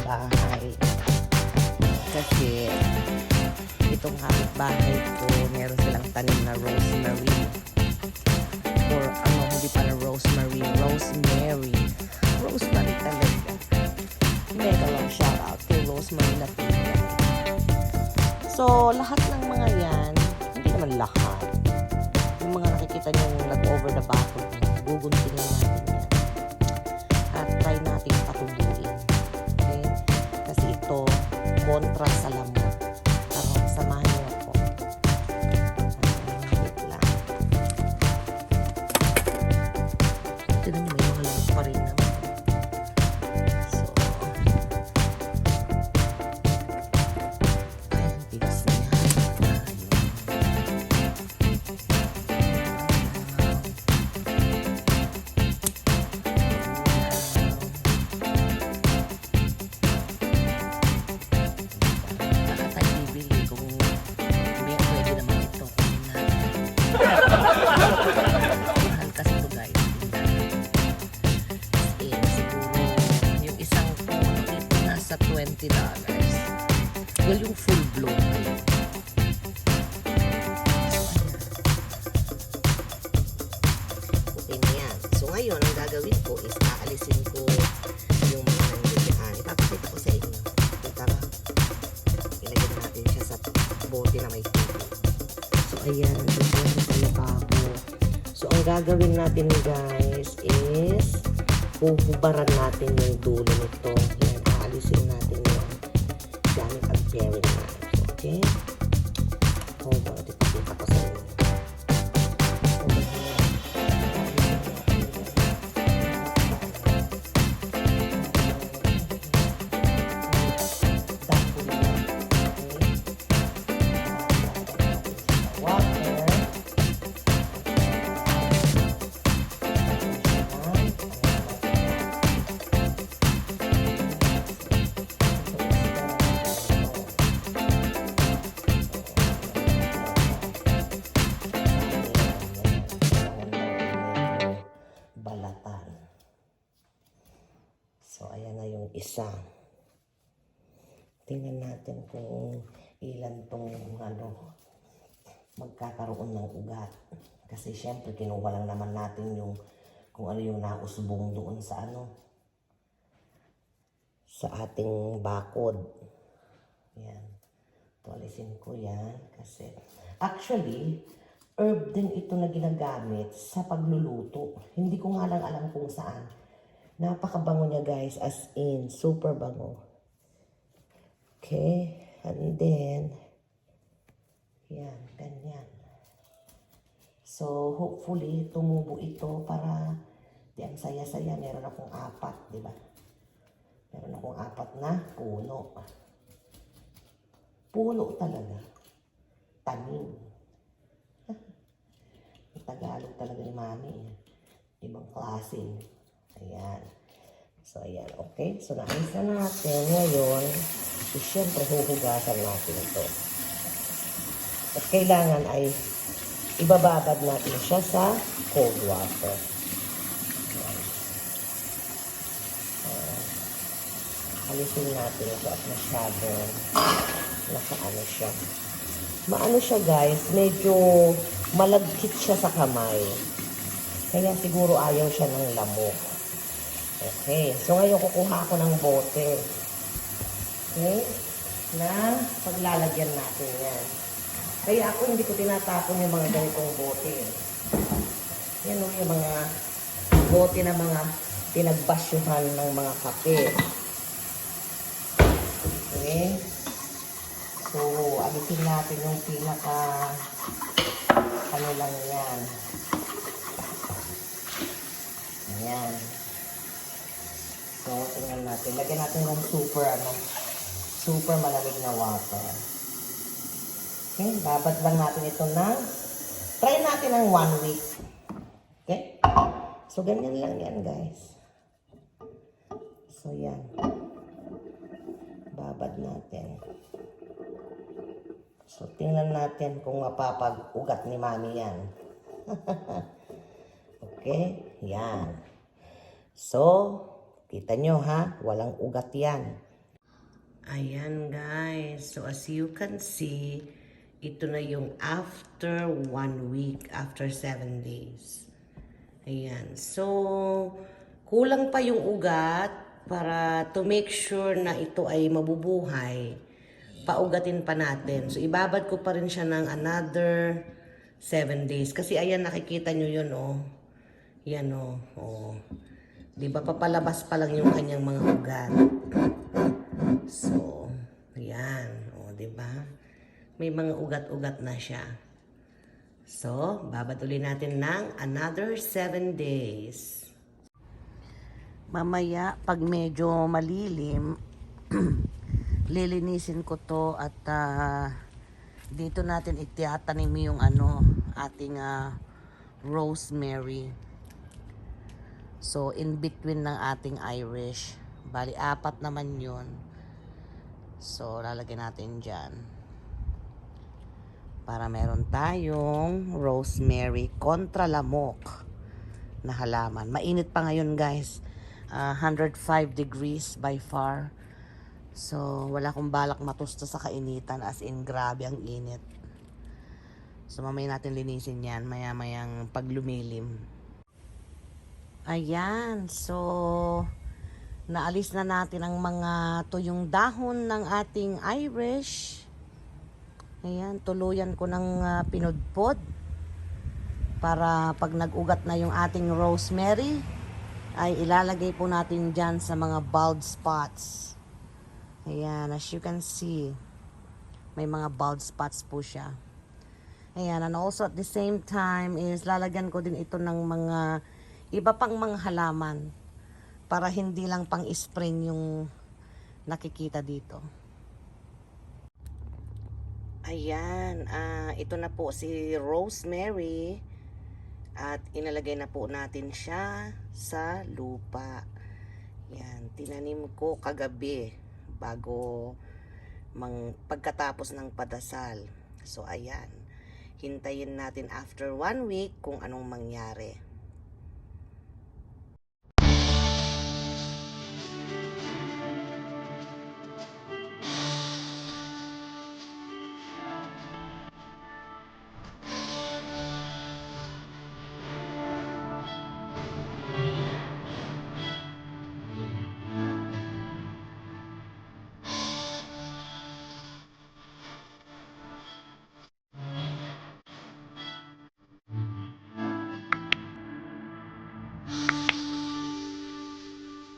bahay. Kasi itong kapitbahay ko, meron silang tanim na rosemary. Or ano, hindi pala rosemary, rosemary. Rosemary talaga. Mega long shout out to Rosemary Latina. So, lahat ng mga yan, hindi naman lahat. Yung mga nakikita nyo nag-over the bottom, guguntingin natin yan. At try natin patubuin. Okay? Kasi ito, kontra sa lamok. Tara, samahan niyo ako. Wait lang. Ito naman, may mga lamok pa rin naman. So, ayan, tigas na yan. Mahal kasi ito guys. Siguro yung isang puno dito nasa $20. Well, yung full bloom kayo. Okay na yan. So ngayon, ang gagawin ko is aalisin ko yung mga nandiyan. Ipapakita ko sa inyo. Tara, ilagay natin siya sa bote na may tubig. So ayan, ito siya sa lababo. So ang gagawin natin guys is huhubaran natin yung dulo nito. Yan, aalisin natin yung gamit ang bearing natin. Okay? Hold on, ipakita ko sa inyo. So, ayan na yung isa. Tingnan natin kung ilan tong magkakaroon ng ugat. Kasi syempre, kinuha lang naman natin yung kung ano yung nausbong doon sa sa ating bakod. Yan. Tualisin ko yan. Kasi, actually, herb din ito na ginagamit sa pagluluto. Hindi ko nga lang alam kung saan. Napakabango niya guys, as in, super bango. Okay, and then, yan, ganyan. So, hopefully, tumubo ito para, di ang saya-saya, meron akong 4, di ba? Meron akong 4 na puno. Puno talaga. Tanim. Tagalog talaga ni Mami. Ibang klase. Ayan. So, ayan. Okay. So, naayos na natin. Ngayon, siyempre, huhugasan natin ito. At kailangan ay ibababad natin siya sa cold water. Ayan. Alisin natin ito at masyadong nakaano siya. Maano siya guys, medyo malagkit siya sa kamay. Kaya siguro ayaw siya ng lamok. Okay, so ngayon kukuha ako ng bote. Okay, na paglalagyan natin yan. Kaya ako hindi ko tinatapon yung mga ganitong bote. Yan o yung mga bote na mga pinagbasyuhan ng mga kape. Okay, so alisin natin yung pinaka ano lang yan. Ayan. So, tingnan natin. Lagyan natin ng super malamig na water. Okay, babad lang natin ito try natin ng 1 week. Okay? So, ganyan lang yan, guys. So, yan. Babad natin. So, tingnan natin kung mapapag-ugat ni Mami yan. Okay? Yan. So, kita nyo ha, walang ugat yan. Ayan guys, so as you can see, ito na yung after 1 week, after 7 days. Ayan, so kulang pa yung ugat para to make sure na ito ay mabubuhay. Paugatin pa natin. So ibabad ko pa rin siya ng another 7 days. Kasi ayan, nakikita nyo yun, oh. Yan, oh. Oh. Di ba papalabas pa lang yung kanyang mga ugat. So, ayan. O, diba? May mga ugat-ugat na siya. So, babatuloy natin ng another 7 days. Mamaya, pag medyo malilim, lilinisin ko to at dito natin itatanim yung ating rosemary. So, in between ng ating Irish. Bali, 4 naman yun. So, lalagyan natin dyan. Para meron tayong rosemary kontra lamok na halaman. Mainit pa ngayon guys. 105 degrees by far. So, wala akong balak matusta sa kainitan. As in, grabe ang init. So, mamaya natin linisin yan. Maya-mayang pag lumilim. Ayan. So, naalis na natin ang mga tuyong dahon ng ating Irish. Ayan, tuluyan ko ng pinudpod para pag nag-ugat na yung ating rosemary ay ilalagay po natin dyan sa mga bald spots. Ayan, as you can see, may mga bald spots po siya. Ayan, and also at the same time is lalagyan ko din ito ng mga iba pang mga halaman. Para hindi lang pang spring yung nakikita dito. Ayan, ito na po si rosemary. At inalagay na po natin siya sa lupa. Yan, tinanim ko kagabi bago pagkatapos ng padasal. So ayan, hintayin natin after 1 week kung anong mangyari.